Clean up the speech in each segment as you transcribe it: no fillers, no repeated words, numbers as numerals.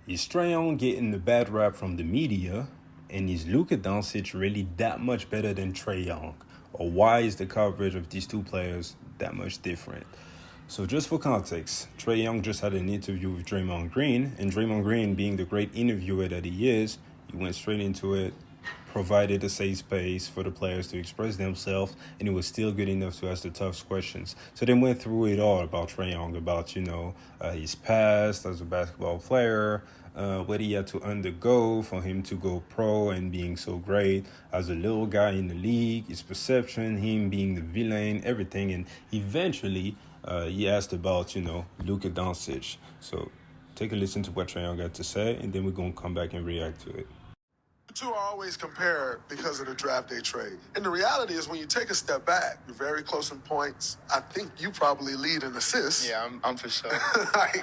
Is Trae Young getting the bad rap from the media? And is Luka Doncic really that much better than Trae Young? Or why is the coverage of these two players that much different? So just for context, Trae Young just had an interview with Draymond Green, and Draymond Green, being the great interviewer that he is, he went straight into it, provided a safe space for the players to express themselves, and it was still good enough to ask the tough questions. So they went through it all about Trae Young, about his past as a basketball player, what he had to undergo for him to go pro and being so great as a little guy in the league, his perception, him being the villain, everything, and eventually he asked about Luka Doncic. So take a listen to what Trae Young got to say, and then we're gonna come back and react to it. The two are always compared because of the draft day trade. And the reality is when you take a step back, you're very close in points. I think you probably lead in assists. Yeah, I'm for sure.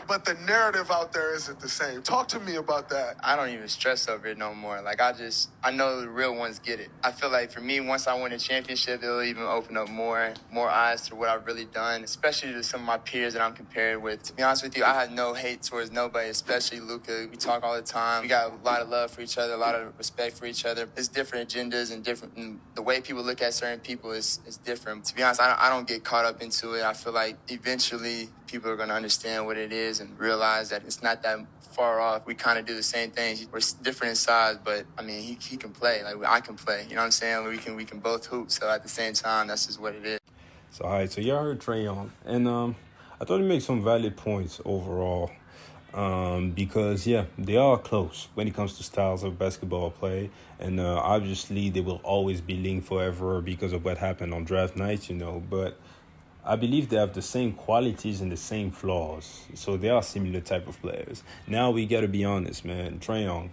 But the narrative out there isn't the same. Talk to me about that. I don't even stress over it no more. I know the real ones get it. I feel like for me, once I win a championship, it'll even open up more eyes to what I've really done, especially to some of my peers that I'm compared with. To be honest with you, I have no hate towards nobody, especially Luka. We talk all the time. We got a lot of love for each other, a lot of respect for each other. It's different agendas and the way people look at certain people is different. To be honest, I don't get caught up into it. I feel like eventually people are going to understand what it is and realize that it's not that far off. We kind of do the same things. We're different in size, but I mean, he can play. Like I can play. You know what I'm saying? We can both hoop. So at the same time, that's just what it is. So, all right. So y'all heard Trae Young, and I thought he made some valid points overall. Because they are close when it comes to styles of basketball play, and obviously they will always be linked forever because of what happened on draft night, but I believe they have the same qualities and the same flaws, so they are similar type of players. Now we got to be honest, man. Trae Young,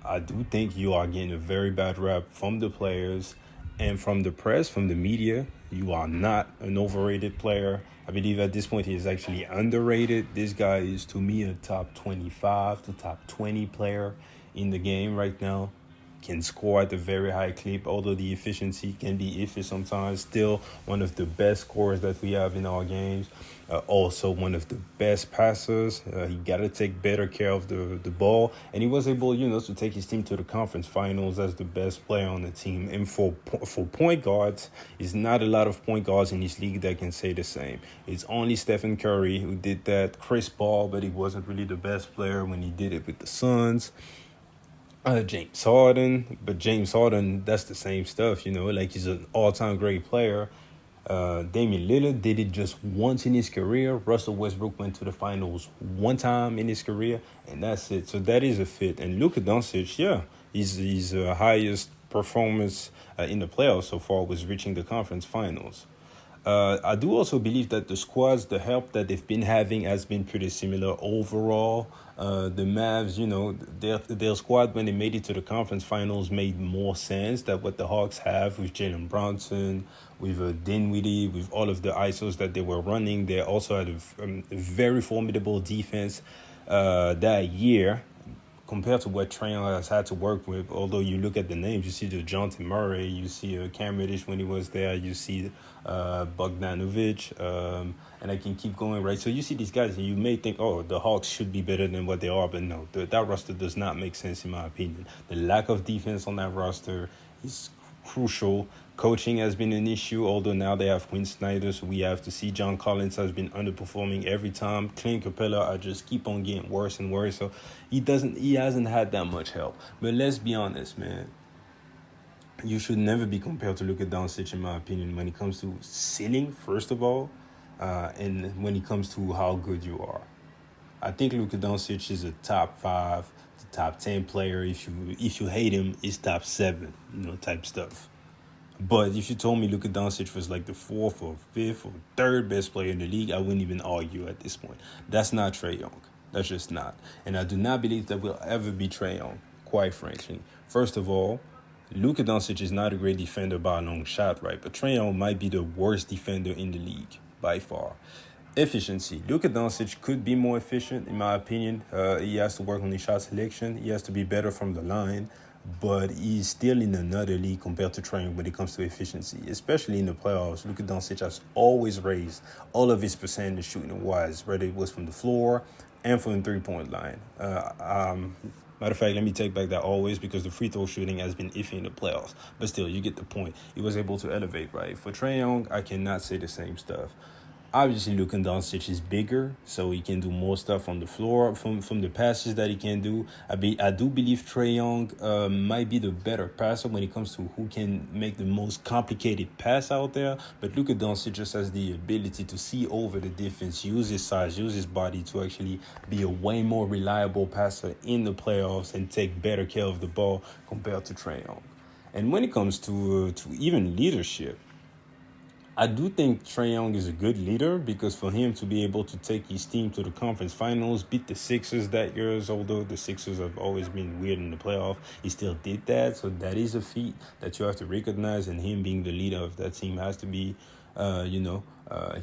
I do think you are getting a very bad rap from the players and from the press, from the media. You are not an overrated player. I believe at this point he is actually underrated. This guy is, to me, a top 25 to top 20 player in the game right now. Can score at a very high clip, although the efficiency can be iffy sometimes. Still one of the best scorers that we have in our games. Also one of the best passers. He got to take better care of the ball. And he was able, to take his team to the conference finals as the best player on the team. And for point guards, it's not a lot of point guards in this league that can say the same. It's only Stephen Curry who did that. Chris Paul, but he wasn't really the best player when he did it with the Suns. James Harden, but James Harden, that's the same stuff, like he's an all-time great player. Damian Lillard did it just once in his career. Russell Westbrook went to the finals one time in his career, and that's it. So that is a fit. And Luka Doncic, his highest performance in the playoffs so far was reaching the conference finals. I do also believe that the squads, the help that they've been having has been pretty similar overall. The Mavs, their squad, when they made it to the conference finals, made more sense than what the Hawks have with Jalen Brunson, with Dinwiddie, with all of the ISOs that they were running. They also had a very formidable defense that year, compared to what Trae Young has had to work with. Although you look at the names, you see DeJounte Murray, you see Cam Reddish when he was there, you see Bogdanovic, and I can keep going, right? So you see these guys, and you may think, oh, the Hawks should be better than what they are, but no, that roster does not make sense in my opinion. The lack of defense on that roster is crucial. Coaching has been an issue, although now they have Quinn Snyder, so we have to see. John Collins has been underperforming every time. Clint Capella, I just keep on getting worse and worse, so he hasn't had that much help. But let's be honest, man. You should never be compared to Luka Doncic, in my opinion, when it comes to ceiling, first of all, and when it comes to how good you are. I think Luka Doncic is a top 5 to top 10 player. If you hate him, he's top 7, type stuff. But if you told me Luka Doncic was like the 4th or 5th or 3rd best player in the league, I wouldn't even argue at this point. That's not Trae Young. That's just not. And I do not believe that will ever be Trae Young, quite frankly. First of all, Luka Doncic is not a great defender by a long shot, right? But Trae Young might be the worst defender in the league by far. Efficiency. Luka Doncic could be more efficient, in my opinion. He has to work on his shot selection. He has to be better from the line. But he's still in another league compared to Trae when it comes to efficiency, especially in the playoffs. Luka Doncic has always raised all of his percentage shooting wise, whether it was from the floor and from the 3-point line. Matter of fact, let me take back that always, because the free throw shooting has been iffy in the playoffs. But still, you get the point. He was able to elevate, right? For Trae Young, I cannot say the same stuff. Obviously, Luka Doncic is bigger, so he can do more stuff on the floor from the passes that he can do. I do believe Trae Young might be the better passer when it comes to who can make the most complicated pass out there. But Luka Doncic just has the ability to see over the defense, use his size, use his body to actually be a way more reliable passer in the playoffs and take better care of the ball compared to Trae Young. And when it comes to even leadership, I do think Trae Young is a good leader, because for him to be able to take his team to the conference finals, beat the Sixers that year, although the Sixers have always been weird in the playoff, he still did that. So that is a feat that you have to recognize, and him being the leader of that team has to be,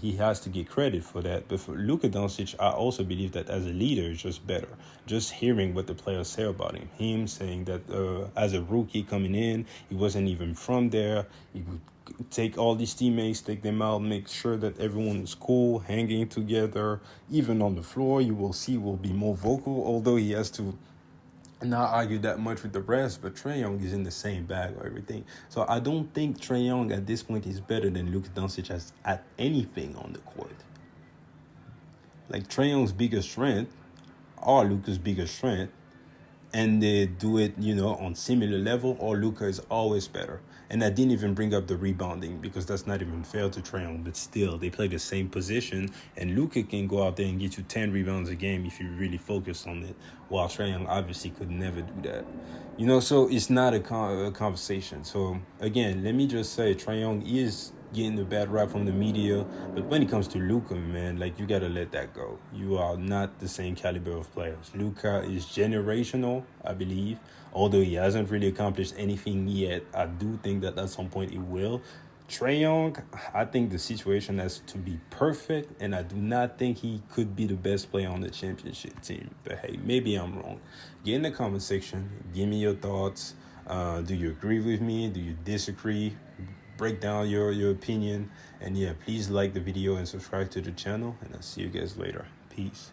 he has to get credit for that. But for Luka Doncic, I also believe that as a leader, it's just better. Just hearing what the players say about him saying that as a rookie coming in, he wasn't even from there. He would take all these teammates, take them out, make sure that everyone is cool, hanging together. Even on the floor, you will see will be more vocal, although he has to not argue that much with the rest. But Trae Young is in the same bag or everything. So I don't think Trae Young at this point is better than Luka Doncic at anything on the court. Like, Trae Young's biggest strength are Luka's biggest strength, and they do it, on similar level, or Luka is always better. And I didn't even bring up the rebounding, because that's not even fair to Trae Young, but still, they play the same position, and Luka can go out there and get you 10 rebounds a game if you really focus on it, while Trae Young obviously could never do that. So it's not a conversation. So, again, let me just say, Trae Young is getting the bad rap from the media, but when it comes to Luka, man, you gotta let that go. You are not the same caliber of players. Luka is generational, I believe, although he hasn't really accomplished anything yet. I do think that at some point he will. Trae Young, I think the situation has to be perfect, and I do not think he could be the best player on the championship team. But hey, maybe I'm wrong. Get in the comment section, give me your thoughts. Do you agree with me? Do you disagree? Break down your opinion. And yeah, please like the video and subscribe to the channel, and I'll see you guys later. Peace.